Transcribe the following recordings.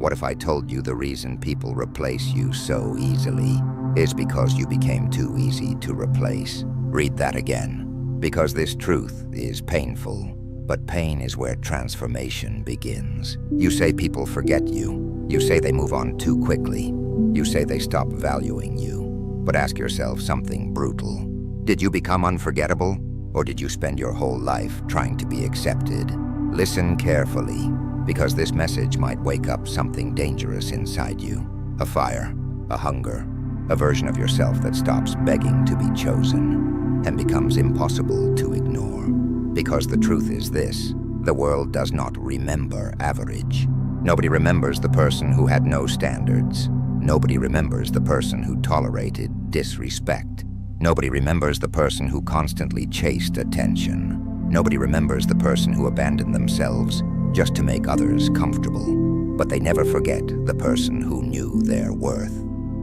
What if I told you the reason people replace you so easily is because you became too easy to replace? Read that again, because this truth is painful, but pain is where transformation begins. You say people forget you. You say they move on too quickly. You say they stop valuing you. But ask yourself something brutal. Did you become unforgettable, or did you spend your whole life trying to be accepted? Listen carefully, because this message might wake up something dangerous inside you. A fire, a hunger, a version of yourself that stops begging to be chosen and becomes impossible to ignore. Because the truth is this: the world does not remember average. Nobody remembers the person who had no standards. Nobody remembers the person who tolerated disrespect. Nobody remembers the person who constantly chased attention. Nobody remembers the person who abandoned themselves just to make others comfortable. But they never forget the person who knew their worth.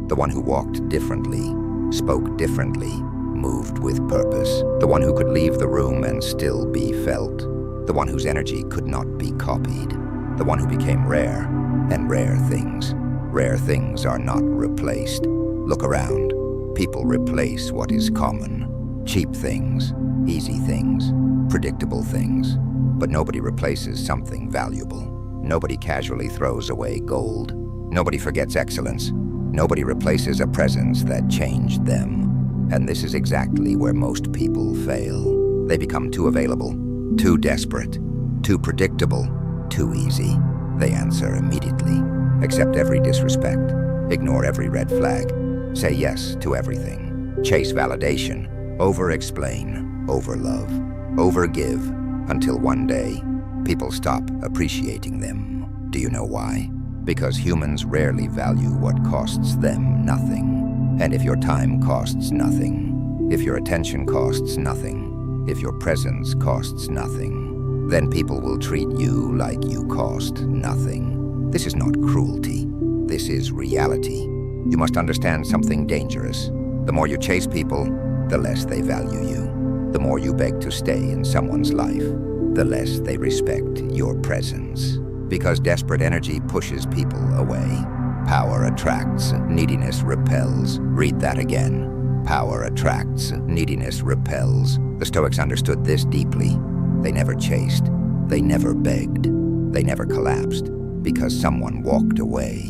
The one who walked differently, spoke differently, moved with purpose. The one who could leave the room and still be felt. The one whose energy could not be copied. The one who became rare, and rare things are not replaced. Look around. People replace what is common. Cheap things, easy things, predictable things. But nobody replaces something valuable. Nobody casually throws away gold. Nobody forgets excellence. Nobody replaces a presence that changed them. And this is exactly where most people fail. They become too available, too desperate, too predictable, too easy. They answer immediately, accept every disrespect, ignore every red flag, say yes to everything, chase validation, over-explain, over-love, over-give, until one day, people stop appreciating them. Do you know why? Because humans rarely value what costs them nothing. And if your time costs nothing, if your attention costs nothing, if your presence costs nothing, then people will treat you like you cost nothing. This is not cruelty. This is reality. You must understand something dangerous. The more you chase people, the less they value you. The more you beg to stay in someone's life, the less they respect your presence. Because desperate energy pushes people away. Power attracts, neediness repels. Read that again. Power attracts, neediness repels. The Stoics understood this deeply. They never chased. They never begged. They never collapsed because someone walked away.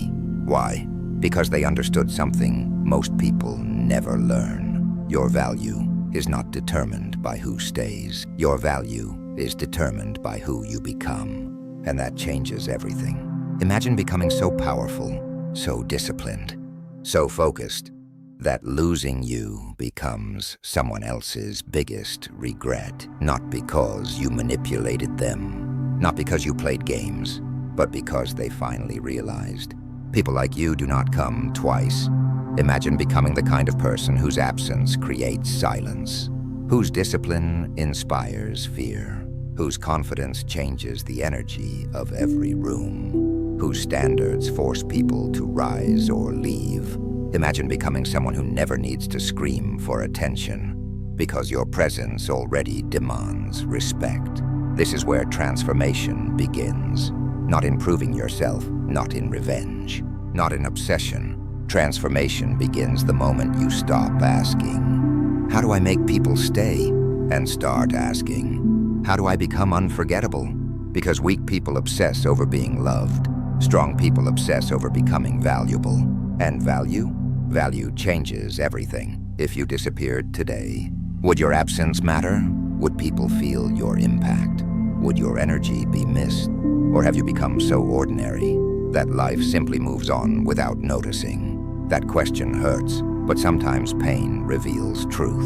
Why? Because they understood something most people never learn. Your value is not determined by who stays. Your value is determined by who you become. And that changes everything. Imagine becoming so powerful, so disciplined, so focused, that losing you becomes someone else's biggest regret. Not because you manipulated them, not because you played games, but because they finally realized. People like you do not come twice. Imagine becoming the kind of person whose absence creates silence, whose discipline inspires fear, whose confidence changes the energy of every room, whose standards force people to rise or leave. Imagine becoming someone who never needs to scream for attention, because your presence already demands respect. This is where transformation begins. Not in proving yourself, not in revenge, not in obsession. Transformation begins the moment you stop asking, "How do I make people stay?" and start asking, "How do I become unforgettable?" Because weak people obsess over being loved. Strong people obsess over becoming valuable. And value? Value changes everything. If you disappeared today, would your absence matter? Would people feel your impact? Would your energy be missed? Or have you become so ordinary that life simply moves on without noticing? That question hurts, but sometimes pain reveals truth.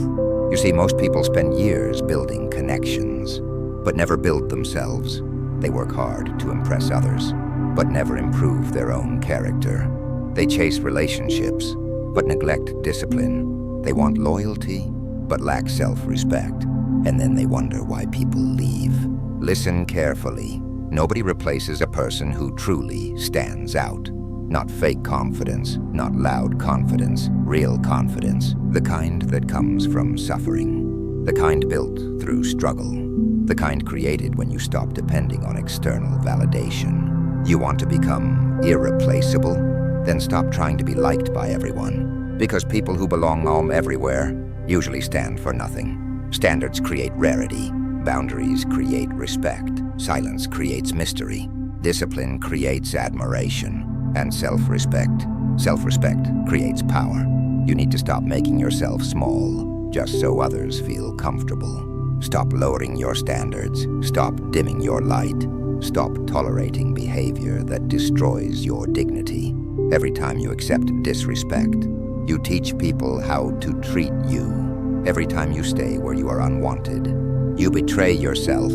You see, most people spend years building connections, but never build themselves. They work hard to impress others, but never improve their own character. They chase relationships, but neglect discipline. They want loyalty, but lack self-respect. And then they wonder why people leave. Listen carefully. Nobody replaces a person who truly stands out. Not fake confidence, not loud confidence, real confidence. The kind that comes from suffering. The kind built through struggle. The kind created when you stop depending on external validation. You want to become irreplaceable? Then stop trying to be liked by everyone. Because people who belong everywhere usually stand for nothing. Standards create rarity. Boundaries create respect. Silence creates mystery. Discipline creates admiration. And self-respect creates power. You need to stop making yourself small just so others feel comfortable. Stop lowering your standards. Stop dimming your light. Stop tolerating behavior that destroys your dignity. Every time you accept disrespect, you teach people how to treat you. Every time you stay where you are unwanted, you betray yourself.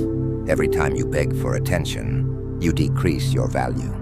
Every time you beg for attention, you decrease your value.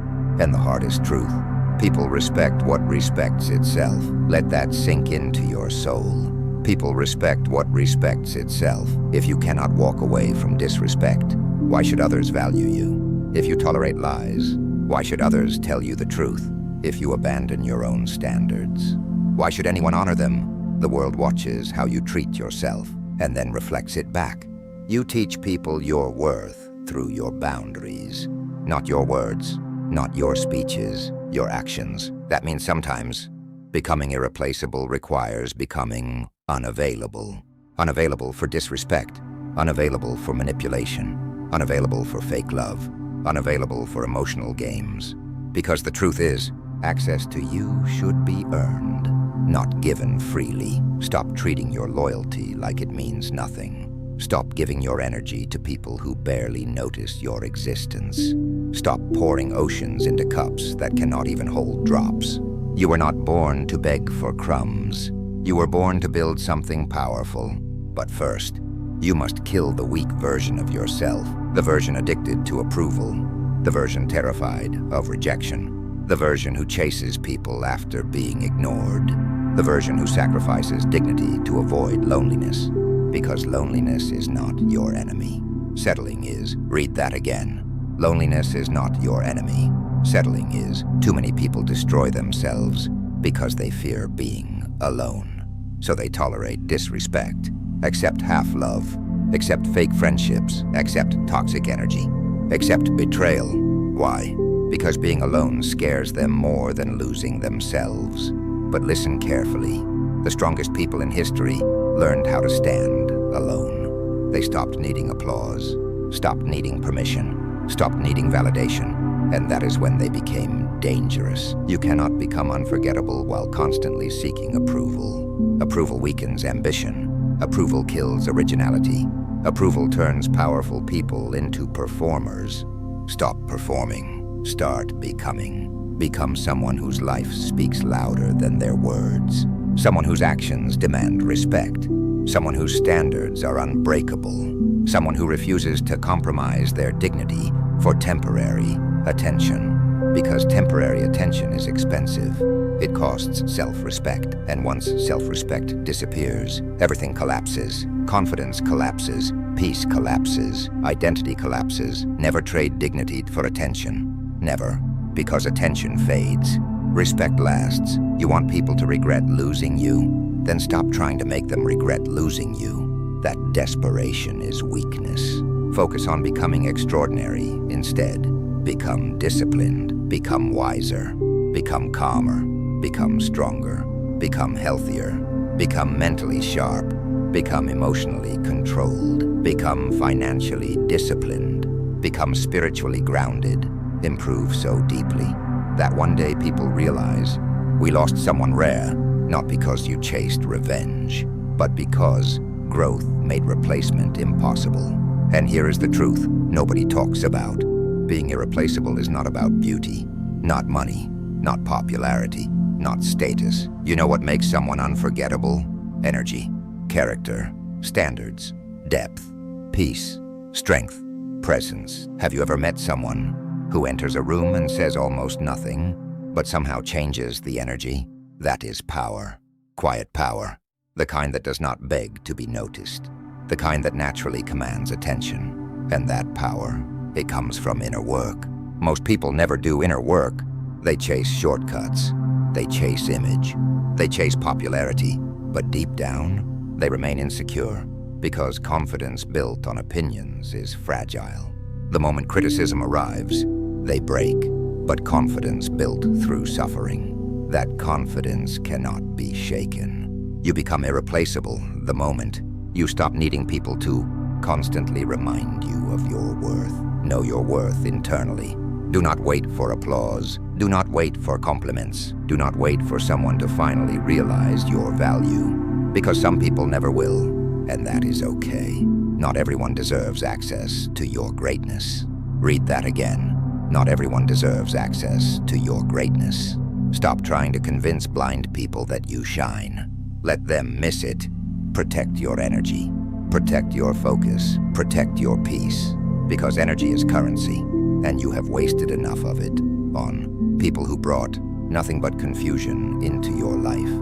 And the hardest truth, people respect what respects itself. Let that sink into your soul. People respect what respects itself. If you cannot walk away from disrespect, why should others value you? If you tolerate lies, why should others tell you the truth? If you abandon your own standards, why should anyone honor them? The world watches how you treat yourself and then reflects it back. You teach people your worth through your boundaries, not your words, not your speeches, your actions. That means sometimes becoming irreplaceable requires becoming unavailable. Unavailable for disrespect, unavailable for manipulation, unavailable for fake love, unavailable for emotional games. Because the truth is, access to you should be earned, not given freely. Stop treating your loyalty like it means nothing. Stop giving your energy to people who barely notice your existence. Stop pouring oceans into cups that cannot even hold drops. You were not born to beg for crumbs. You were born to build something powerful. But first, you must kill the weak version of yourself, the version addicted to approval, the version terrified of rejection, the version who chases people after being ignored, the version who sacrifices dignity to avoid loneliness, because loneliness is not your enemy. Settling is. Read that again. Loneliness is not your enemy. Settling is. Too many people destroy themselves because they fear being alone. So they tolerate disrespect, accept half-love, accept fake friendships, accept toxic energy, accept betrayal. Why? Because being alone scares them more than losing themselves. But listen carefully. The strongest people in history learned how to stand alone. They stopped needing applause, stopped needing permission, stopped needing validation, and that is when they became dangerous. You cannot become unforgettable while constantly seeking approval. Approval weakens ambition. Approval kills originality. Approval turns powerful people into performers. Stop performing. Start becoming. Become someone whose life speaks louder than their words. Someone whose actions demand respect. Someone whose standards are unbreakable. Someone who refuses to compromise their dignity for temporary attention. Because temporary attention is expensive. It costs self-respect, and once self-respect disappears, everything collapses. Confidence collapses, peace collapses, identity collapses. Never trade dignity for attention. Never, because attention fades. Respect lasts. You want people to regret losing you? Then stop trying to make them regret losing you. That desperation is weakness. Focus on becoming extraordinary instead. Become disciplined, become wiser, become calmer, become stronger, become healthier, become mentally sharp, become emotionally controlled, become financially disciplined, become spiritually grounded. Improve so deeply that one day people realize we lost someone rare, not because you chased revenge, but because growth made replacement impossible. And here is the truth nobody talks about. Being irreplaceable is not about beauty, not money, not popularity, not status. You know what makes someone unforgettable? Energy, character, standards, depth, peace, strength, presence. Have you ever met someone who enters a room and says almost nothing, but somehow changes the energy? That is power. Quiet power. The kind that does not beg to be noticed. The kind that naturally commands attention. And that power, it comes from inner work. Most people never do inner work. They chase shortcuts. They chase image. They chase popularity. But deep down, they remain insecure because confidence built on opinions is fragile. The moment criticism arrives, they break. but confidence built through suffering. That confidence cannot be shaken. You become irreplaceable the moment you stop needing people to constantly remind you of your worth. Know your worth internally. Do not wait for applause. Do not wait for compliments. Do not wait for someone to finally realize your value, because some people never will, and that is okay. Not everyone deserves access to your greatness. Read that again. Not everyone deserves access to your greatness. Stop trying to convince blind people that you shine. Let them miss it. Protect your energy. Protect your focus. Protect your peace. Because energy is currency, and you have wasted enough of it on people who brought nothing but confusion into your life.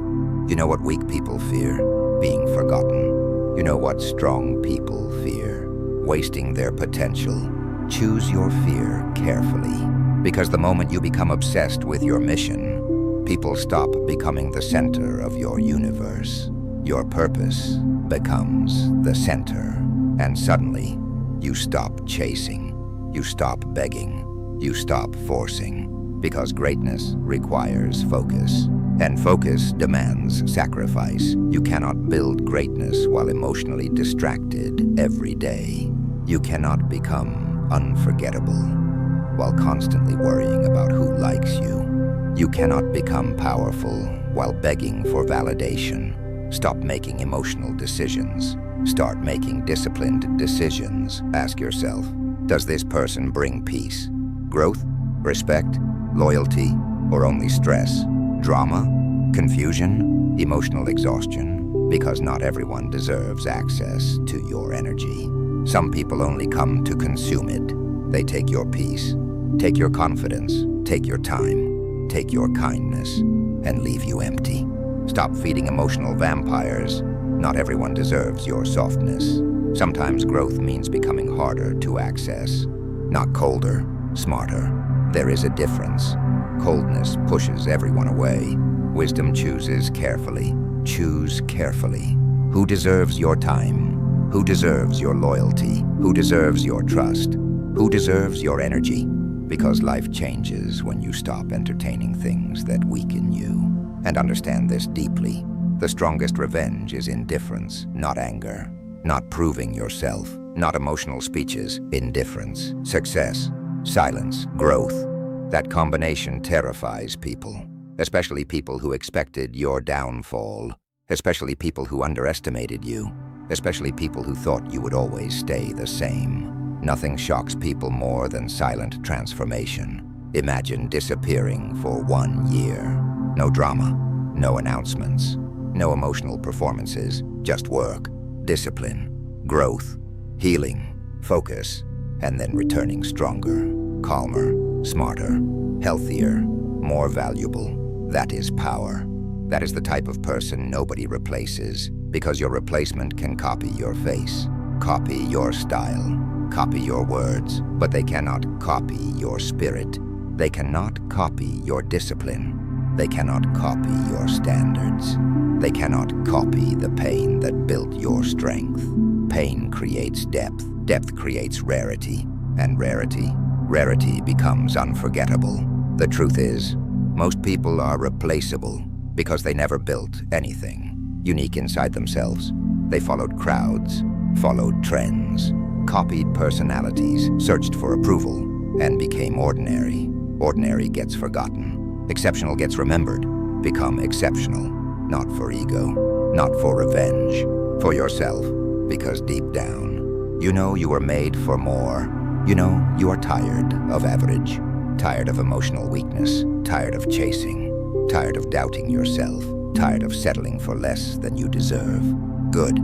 You know what weak people fear? Being forgotten. You know what strong people fear? Wasting their potential. Choose your fear carefully, because the moment you become obsessed with your mission, people stop becoming the center of your universe. Your purpose becomes the center, and suddenly you stop chasing, you stop begging, you stop forcing, because greatness requires focus, and focus demands sacrifice. You cannot build greatness while emotionally distracted every day. You cannot become unforgettable while constantly worrying about who likes you. You cannot become powerful while begging for validation. Stop making emotional decisions. Start making disciplined decisions. Ask yourself, does this person bring peace, growth, respect, loyalty, or only stress, drama, confusion, emotional exhaustion? Because not everyone deserves access to your energy. Some people only come to consume it. They take your peace, take your confidence, take your time, take your kindness, and leave you empty. Stop feeding emotional vampires. Not everyone deserves your softness. Sometimes growth means becoming harder to access. Not colder, smarter. There is a difference. Coldness pushes everyone away. Wisdom chooses carefully. Choose carefully. Who deserves your time? Who deserves your loyalty? Who deserves your trust? Who deserves your energy? Because life changes when you stop entertaining things that weaken you. And understand this deeply. The strongest revenge is indifference, not anger. Not proving yourself, not emotional speeches. Indifference, success, silence, growth. That combination terrifies people, especially people who expected your downfall, especially people who underestimated you, especially people who thought you would always stay the same. Nothing shocks people more than silent transformation. Imagine disappearing for 1 year. No drama, no announcements, no emotional performances, just work, discipline, growth, healing, focus, and then returning stronger, calmer, smarter, healthier, more valuable. That is power. That is the type of person nobody replaces, because your replacement can copy your face, copy your style, copy your words, but they cannot copy your spirit. They cannot copy your discipline. They cannot copy your standards. They cannot copy the pain that built your strength. Pain creates depth. Depth creates rarity. And rarity becomes unforgettable. The truth is, most people are replaceable because they never built anything unique inside themselves. They followed crowds, followed trends, copied personalities, searched for approval, and became ordinary. Ordinary gets forgotten. Exceptional gets remembered. Become exceptional. Not for ego, not for revenge, for yourself, because deep down, you know you were made for more. You know you are tired of average, tired of emotional weakness, tired of chasing, tired of doubting yourself, tired of settling for less than you deserve. Good.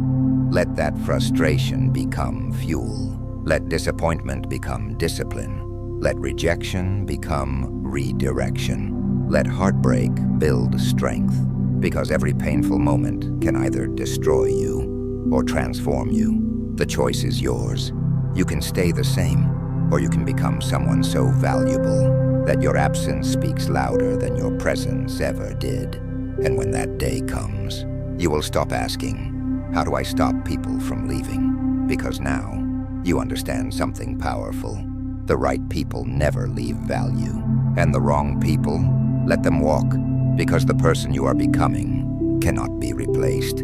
Let that frustration become fuel. Let disappointment become discipline. Let rejection become redirection. Let heartbreak build strength. Because every painful moment can either destroy you or transform you. The choice is yours. You can stay the same, or you can become someone so valuable that your absence speaks louder than your presence ever did. And when that day comes, you will stop asking, how do I stop people from leaving? Because now, you understand something powerful. The right people never leave value. And the wrong people, let them walk, because the person you are becoming cannot be replaced.